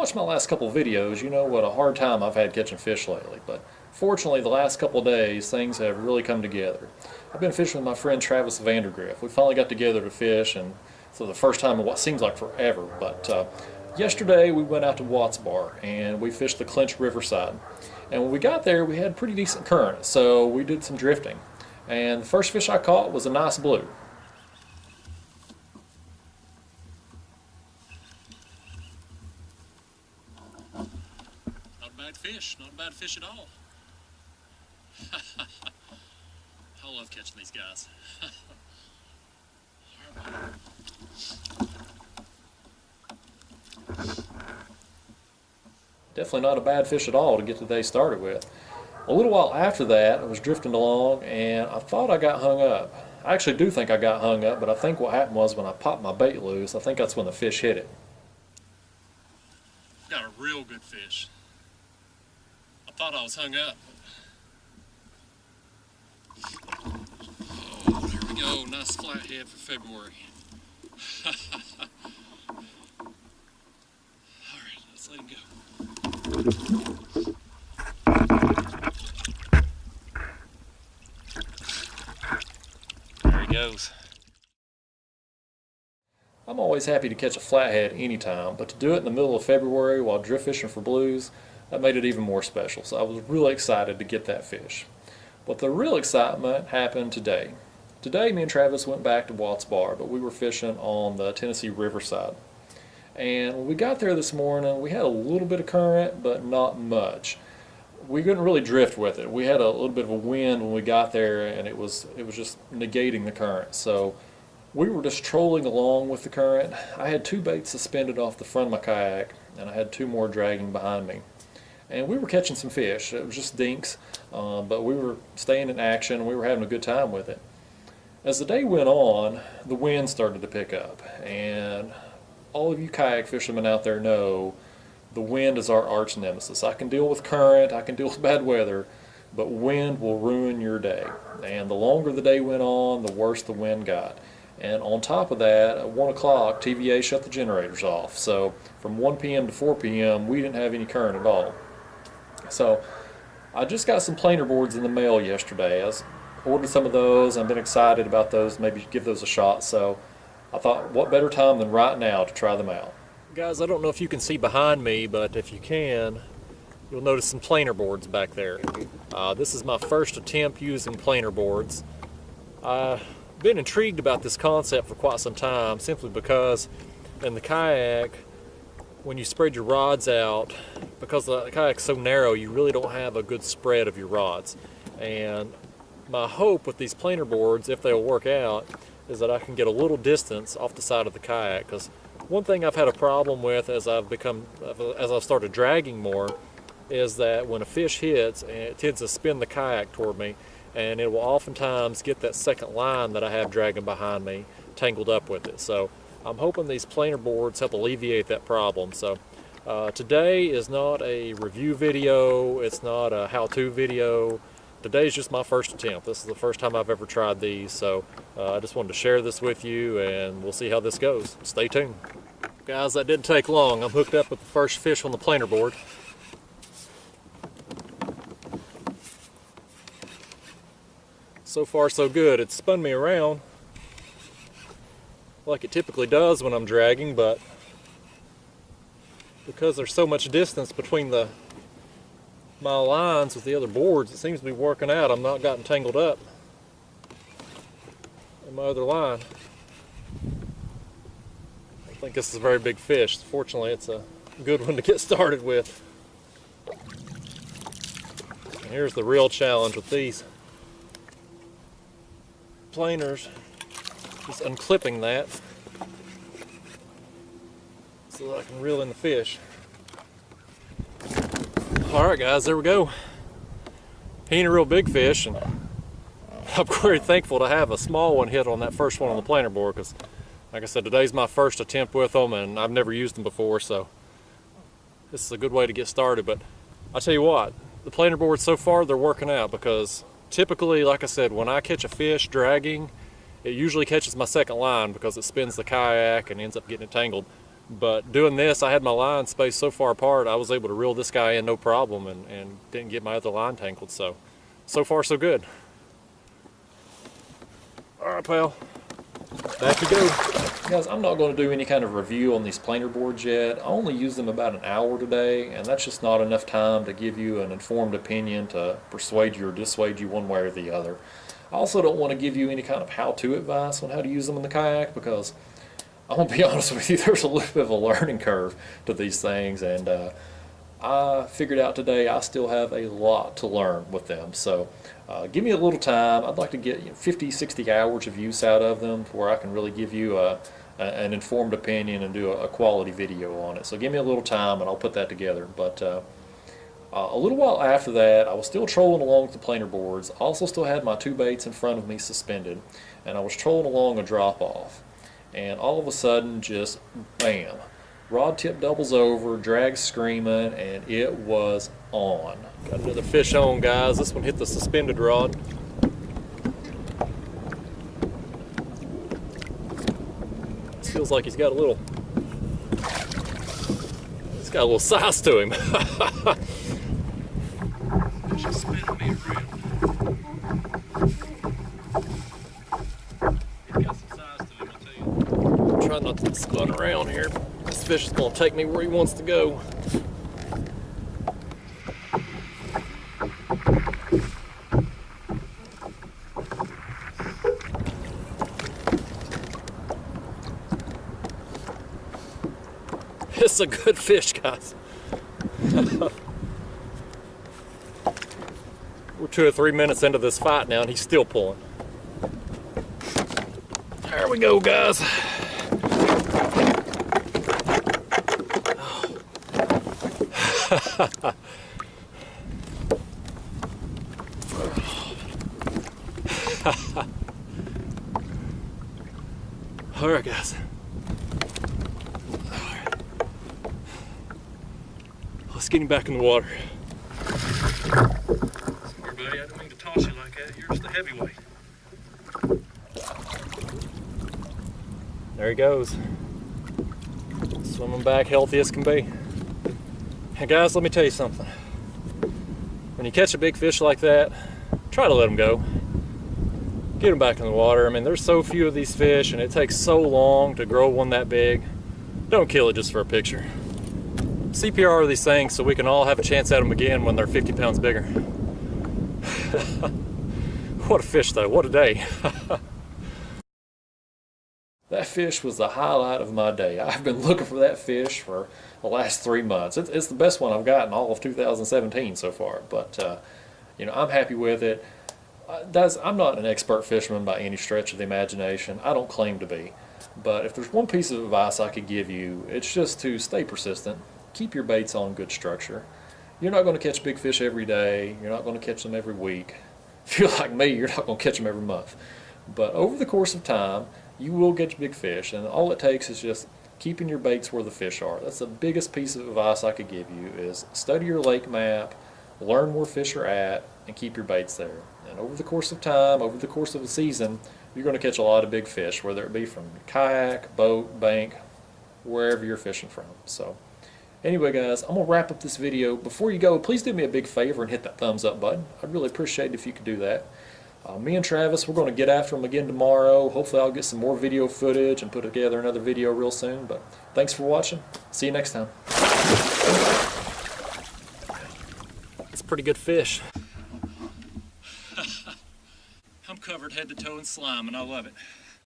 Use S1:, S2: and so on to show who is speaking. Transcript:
S1: watched my last couple videos, you know what a hard time I've had catching fish lately, but fortunately the last couple of days things have really come together. I've been fishing with my friend Travis Vandergriff. We finally got together to fish, and for the first time in what seems like forever. But yesterday we went out to Watts Bar and we fished the Clinch Riverside. And when we got there we had pretty decent current, so we did some drifting. And the first fish I caught was a nice blue.
S2: Not a bad fish at all. I love catching these guys.
S1: Definitely not a bad fish at all to get the day started with. A little while after that, I was drifting along and I thought I got hung up. I actually do think I got hung up, but I think what happened was when I popped my bait loose, I think that's when the fish hit it.
S2: Got a real good fish. I thought I was hung up. Oh, there we go. Nice flathead for February. Alright, let's let him go. There he goes.
S1: I'm always happy to catch a flathead anytime, but to do it in the middle of February while drift fishing for blues, that made it even more special. So I was really excited to get that fish. But the real excitement happened today. Today me and Travis went back to Watts Bar, but we were fishing on the Tennessee Riverside. And when we got there this morning, we had a little bit of current, but not much. We couldn't really drift with it. We had a little bit of a wind when we got there, and it was just negating the current. So we were just trolling along with the current. I had two baits suspended off the front of my kayak, and I had two more dragging behind me. And we were catching some fish. It was just dinks, but we were staying in action and we were having a good time with it. As the day went on, the wind started to pick up, and all of you kayak fishermen out there know the wind is our arch nemesis. I can deal with current, I can deal with bad weather, but wind will ruin your day. And the longer the day went on, the worse the wind got. And on top of that, at 1 o'clock, TVA shut the generators off. So from 1 p.m. to 4 p.m., we didn't have any current at all. So I just got some planer boards in the mail yesterday. I ordered some of those. I've been excited about those, maybe give those a shot. So I thought, what better time than right now to try them out. Guys, I don't know if you can see behind me, but if you can, you'll notice some planer boards back there. This is my first attempt using planer boards. I've been intrigued about this concept for quite some time, simply because in the kayak, when you spread your rods out, because the kayak's so narrow, you really don't have a good spread of your rods. And my hope with these planer boards, if they'll work out, is that I can get a little distance off the side of the kayak. Because one thing I've had a problem with as I've started dragging more, is that when a fish hits, it tends to spin the kayak toward me, and it will oftentimes get that second line that I have dragging behind me tangled up with it. So I'm hoping these planer boards help alleviate that problem. So today is not a review video, it's not a how-to video. Today's just my first attempt. This is the first time I've ever tried these, so I just wanted to share this with you, and we'll see how this goes. Stay tuned. Guys, that didn't take long. I'm hooked up with the first fish on the planer board. So far so good. It's spun me around like it typically does when I'm dragging, but because there's so much distance between my lines with the other boards, it seems to be working out. I'm not gotten tangled up in my other line. I think this is a very big fish. Fortunately, it's a good one to get started with. And here's the real challenge with these planers, just unclipping that so that I can reel in the fish. Alright guys, there we go. He ain't a real big fish, and I'm very thankful to have a small one hit on that first one on the planer board, because like I said, today's my first attempt with them and I've never used them before, so this is a good way to get started. But I'll tell you what, the planer boards so far, they're working out, because typically, like I said, when I catch a fish dragging, it usually catches my second line because it spins the kayak and ends up getting it tangled. But doing this, I had my line spaced so far apart, I was able to reel this guy in no problem and didn't get my other line tangled. So far so good. All right, pal, back you go. Guys, I'm not going to do any kind of review on these planer boards yet. I only use them about an hour today, and that's just not enough time to give you an informed opinion to persuade you or dissuade you one way or the other. I also don't want to give you any kind of how-to advice on how to use them in the kayak, because I'm going to be honest with you, there's a little bit of a learning curve to these things, and I figured out today I still have a lot to learn with them. So give me a little time. I'd like to get 50, 60 hours of use out of them to where I can really give you an informed opinion and do a quality video on it. So give me a little time and I'll put that together. But a little while after that, I was still trolling along with the planer boards. I also still had my two baits in front of me suspended, and I was trolling along a drop-off. And all of a sudden, just bam, rod tip doubles over, drag screaming, and it was on. Got another fish on, guys. This one hit the suspended rod. This feels like he's got a little size to him.
S2: Just spinning me around. He's got some size to him, I'll tell you.
S1: Try not to spin around here. This fish is going to take me where he wants to go. It's a good fish, guys. We're 2 or 3 minutes into this fight now, and he's still pulling. There we go, guys. All right, guys. Let's get him back in the water.
S2: Sorry, buddy, I didn't mean to toss you like that. You're just the heavyweight.
S1: There he goes. Swimming back healthy as can be. And guys, let me tell you something. When you catch a big fish like that, try to let him go. Get him back in the water. I mean, there's so few of these fish, and it takes so long to grow one that big. Don't kill it just for a picture. CPR these things so we can all have a chance at them again when they're 50 pounds bigger. What a fish though, what a day. That fish was the highlight of my day. I've been looking for that fish for the last 3 months. It's the best one I've gotten all of 2017 so far, but you know, I'm happy with it. I'm not an expert fisherman by any stretch of the imagination. I don't claim to be. But if there's one piece of advice I could give you, it's just to stay persistent. Keep your baits on good structure. You're not going to catch big fish every day. You're not going to catch them every week. If you're like me, you're not going to catch them every month. But over the course of time, you will get big fish, and all it takes is just keeping your baits where the fish are. That's the biggest piece of advice I could give you, is study your lake map, learn where fish are at, and keep your baits there. And over the course of time, over the course of a season, you're going to catch a lot of big fish, whether it be from kayak, boat, bank, wherever you're fishing from. So anyway, guys, I'm going to wrap up this video. Before you go, please do me a big favor and hit that thumbs up button. I'd really appreciate it if you could do that. Me and Travis, we're going to get after them again tomorrow. Hopefully I'll get some more video footage and put together another video real soon. But thanks for watching. See you next time. It's a pretty good fish.
S2: I'm covered head to toe in slime, and I love it.